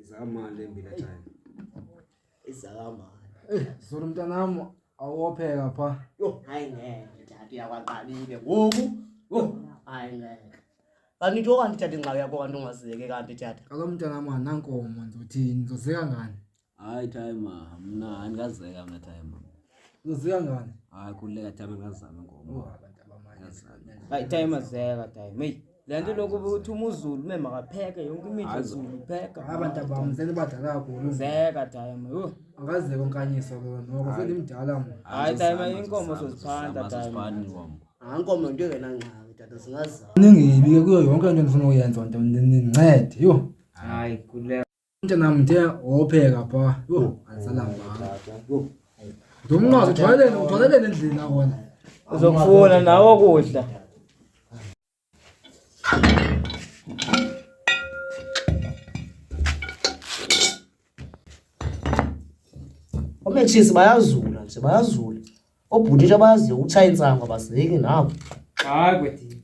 Izamali embila time. Izama. Zolo mntanami awopheka pha. Yo, hayi ngeke tata yakwaqalile ngoku. Yo, hayi ngeke. Kanti nto kanti tata ingxaki yakho kanti ungazeke kanti tata. Aka mntanami anankomo ngizothini ngizozeka ngani? Hayi time mna andikazeka mna time. Uzozeka ngani? Hayi kuleka time ngazama inkomo. Abantu abamanye. Hayi time azeka time. Hey, lento lokuba uthi umuzulu mema kapheke yonke imidla izulu pheka. Abantu abamzeni badala kakhulu. Zeka time. Yo. Angazeka onkanyisa lo noko sendimdala mna. Hayi time inkomo soziphanda time. Ankomo nto engena ngxaki tata singaza. Ningibi ke kuyo yonke into endifuna uyenza nto nincede. Yo. Hayi kule. Mntanami ngithe wopheka pha. Yo, andisalamba. Ndomnqazi uthwalele endlini akona. Uzokufuna nawe ukudla. Ometshisi bayazula nje bayazula. Obhutisha bayaziyo utshaya intsangu abazeki nabo. Hayi kwethi.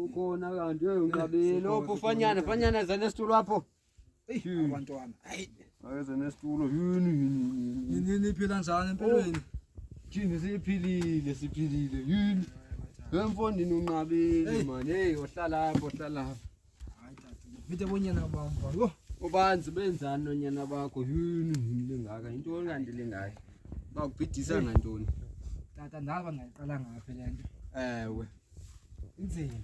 Ukhona kanti unqabile opufanyana zanesitulo apho. Abantwana. Hayi. Ayeze nesitulo yini. Niphila njani empilweni? Thini siphilile yini. Emfondini unqabile man. Hey ohlala apho. Hayi tata. Ngiphethe bonyana bamba. Yo. Ubanzi benzani nonyana bakho yini lengaka into kanti lengaka. Bakubhidisa ngantoni? Tata ndaba ngayiqala ngapha le nto. Ewe. Inzima.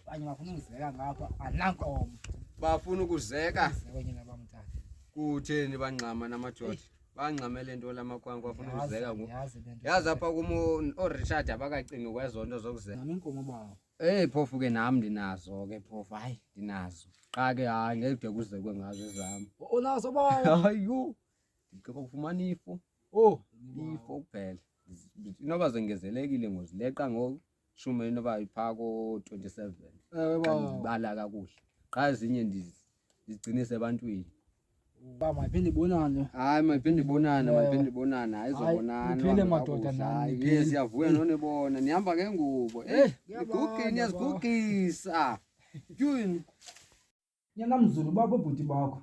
Kanye bafuna ukuzeka ngapha anankomo. Bafuna ukuzeka. Bonyana bamthatha. Kutheni banqama namajoda? Bangxamele into lamakwanku bafuna ukuzeka ngoku. Yazi Yazi apha kumo oRichard abakacingi kwezonto zokuzeka. nami inkomo bawo. Phofu ke nami ndinazo ke phofu hayi ndinazo. Qa ke hayi ngeke kuzekwe ngazo ezami. Unazo bawo. Hayiyo. Ngicela ukufumana ifo. Ifo kuphela. Inoba zengezelekile ngozileqa ngoshumi inoba iphako 27. Bawo. Ngibala kakuhle. Qa ezinye ndizigcinise ebantwini. Mayiphinde ibonane. Hayi mayiphinde ibonana ayizobonana. Niphile madoda nani. Yes siyavuya nonibona nihamba ngengubo. Igugini yazigugisa. Yini? Nyana mzulu babo bhuti bakho.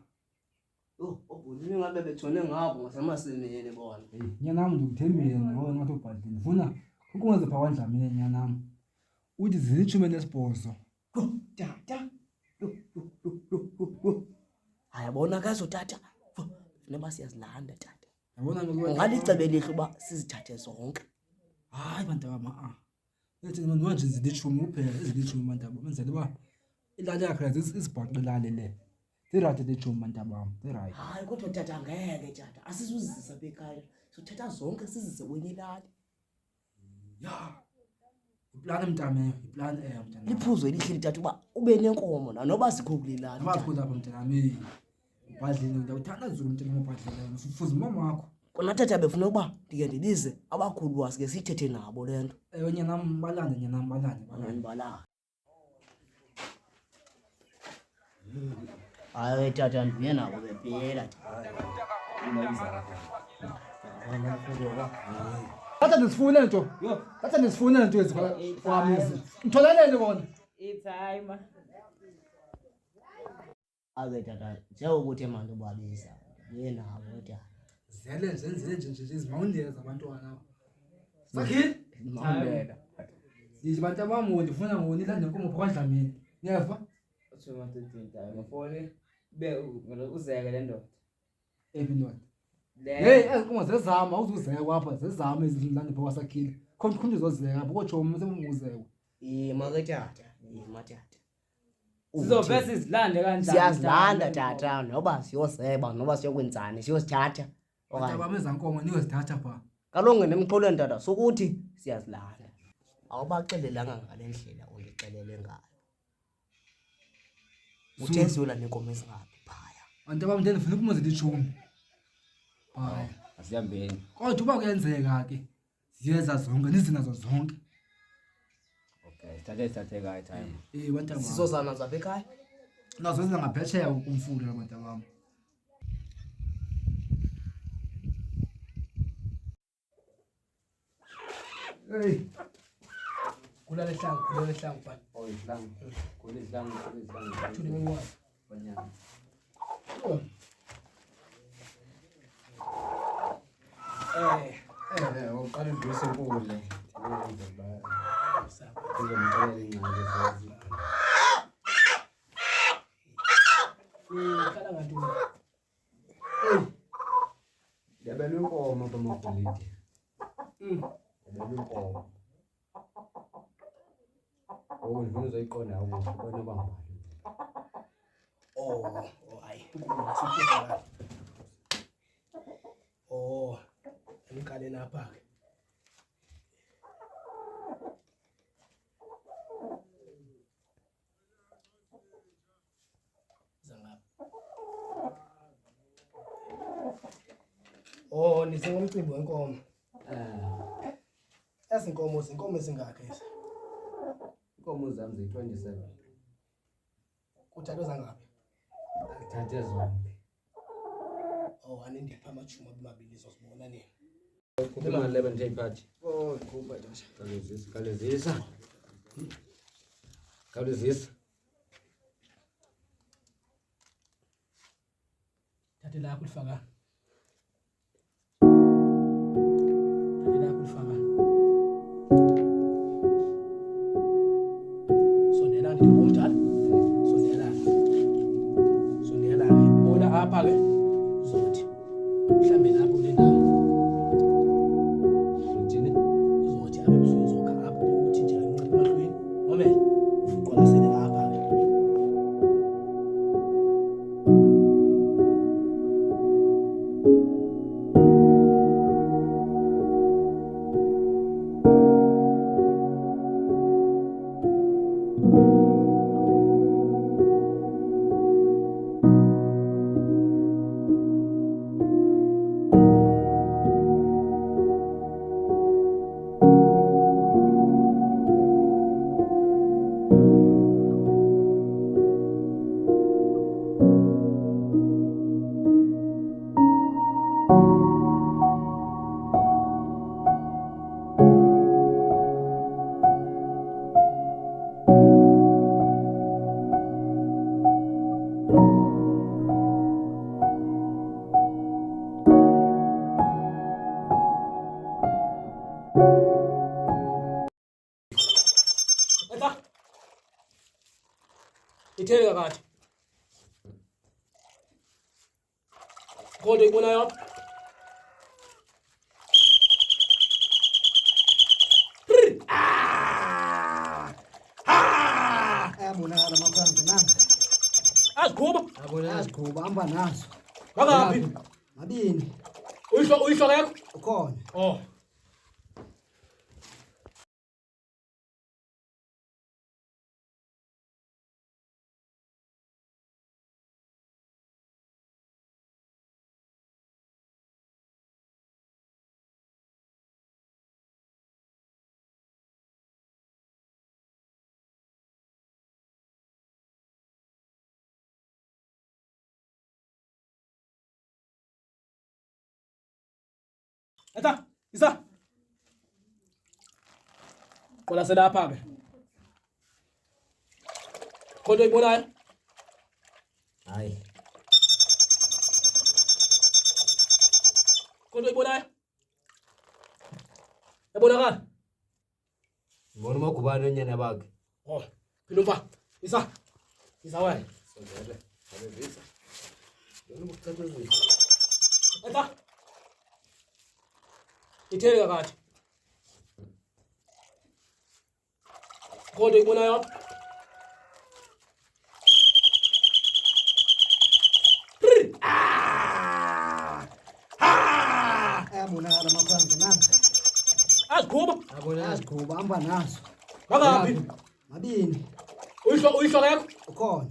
Yo, obhuti ngabe betshone ngapho ngasemasimini bona. Nyanami ndikuthembile ngoba ngathi ubhadile. Ndifuna ukungenza pha kwaNdlamini nyanami. Uthi zilitshume nesibhozo. Tata. Yo. Hayabona kazo tata. Neba siyazilanda tata. Yabona ngoku ungalicebe lihle uba sizithathe zonke. Hayi bantu bama Ethi noma nje zilitshume kuphela ezilitshume bantu baba. Benzele uba ilali yakhe isibhaqe ilali le. Zirathi litshume bantu baba. Zirathi. Hayi kodwa tata ngeke tata. Asizuzisa bekhaya. Sothatha zonke sizise kwenye ilali. Ya. Iplan mntame, iplan mntana. Liphuzo elihle tata uba ube nenkomo noba sikhukulilani. Abakhula apha mntanami. Ubhadlile ndawuthanda zulu mntana ngobhadlile. Ufuza mama wakho. Kona tata befuna ukuba ndike ndibize abakhulu wasike sithethe nabo lento. Nyanam balande. Bala. Hayi tata ndiye nabo bephela. Thatha ndisifune nto. Yo, thatha ndisifune nto ezikwamizi. Ngitholalele bona. Itime. Ake tata, njengokuthi manje ubabisa. Ndiye nabo tata. Zele nje izimawundela zabantwana. Sakhile? Mawundela. Yithi bantu bami ndifuna ngoni la nenkomo kwaNdlamini. Ngiyeva? Uthuma time. Ngifone uzeke le ndoda. Ndoda. Hey, ezinkomo zezama uzuzeka kwapha zezama ezindlani pha kwaSakhile. Khona uzozeka botsho umsebenzeko. Make tata. Matata. Sizovese sizilande kanjani? Siyazilanda tata noba siyoseba noba siyokwenzani siyosithatha. Abantu bameza nkomo niyozithatha pha. Kaloku ngemxolweni tata sokuthi siyazilanda. Awubaxelelanga ngale ndlela undixelele ngayo. Uthe siyolanda nenkomo ezingaphi phaya. Abantu bami ndifuna ukumoza lithumi. Hayi, asihambeni. Kodwa uba kuyenzeka ke ziyeza zonke nizinazo zonke. Okay, sithathe kayi time. Bantu bami. Sizozana zapha ekhaya. Nazo zingaphetsheya kumfundo abantu bami. Hey. Kulala hlangu bani. Oh, islang. Kulislang. Thuni ngwa. Banyana. Uqala udwise inkundla. Ngizomxelela ingxaki futhi. Kala ngantoni? Yabelwe inkomo apha amabhilidi. Yabelwe inkomo. Ngifuna uzoyiqonda ukuthi bona bangibani. Hayi. Siphethe. Ngikale lapha ke. Nisengomcimbi wenkomo. Ezinkomo ezingakhe ezi. Inkomo zami ziyi-27. Kuthathwe zangaphi? Thathe zonke. Anindipha amachuma amabili sibona nini. Kuba 11 nje iphathi. Kuba nje. Khawulezisa. Thathe lapho lifaka. Sondela nje umdala. Sondela ke. Bona apha ke. Uzothi. Mhlambe lapho kule ndawo. Uthini? Uzothi abe usuzoka apho ukuthi nje anqiphe emahlweni. Momela. Uqolasele apha ke. Ithele kakade. Kodwa ibona yona. Ayabonakala amaphansi nanga. Azikhuba. Azikhuba hamba nazo. Ngakaphi? Mabini. Uyihlola yakho? Ukhona. Eta, isa. Qolasela lapha ke. Kodwa ibonayo? Hayi. Kodwa ibonayo? Yabonakala? Ngibona umagubane onyana bakhe. Phila mfa. Isa. Isa wena. Sondela. Khawulezisa. Yona ukuthatha izinto. Eta. Ithele kakade. Kodwa ibona yona? Ayabonakala amaphansi nanga. Azikhuba. Hamba nazo. Ngakaphi? Mabini. Uyihlola yakho? Ukhona.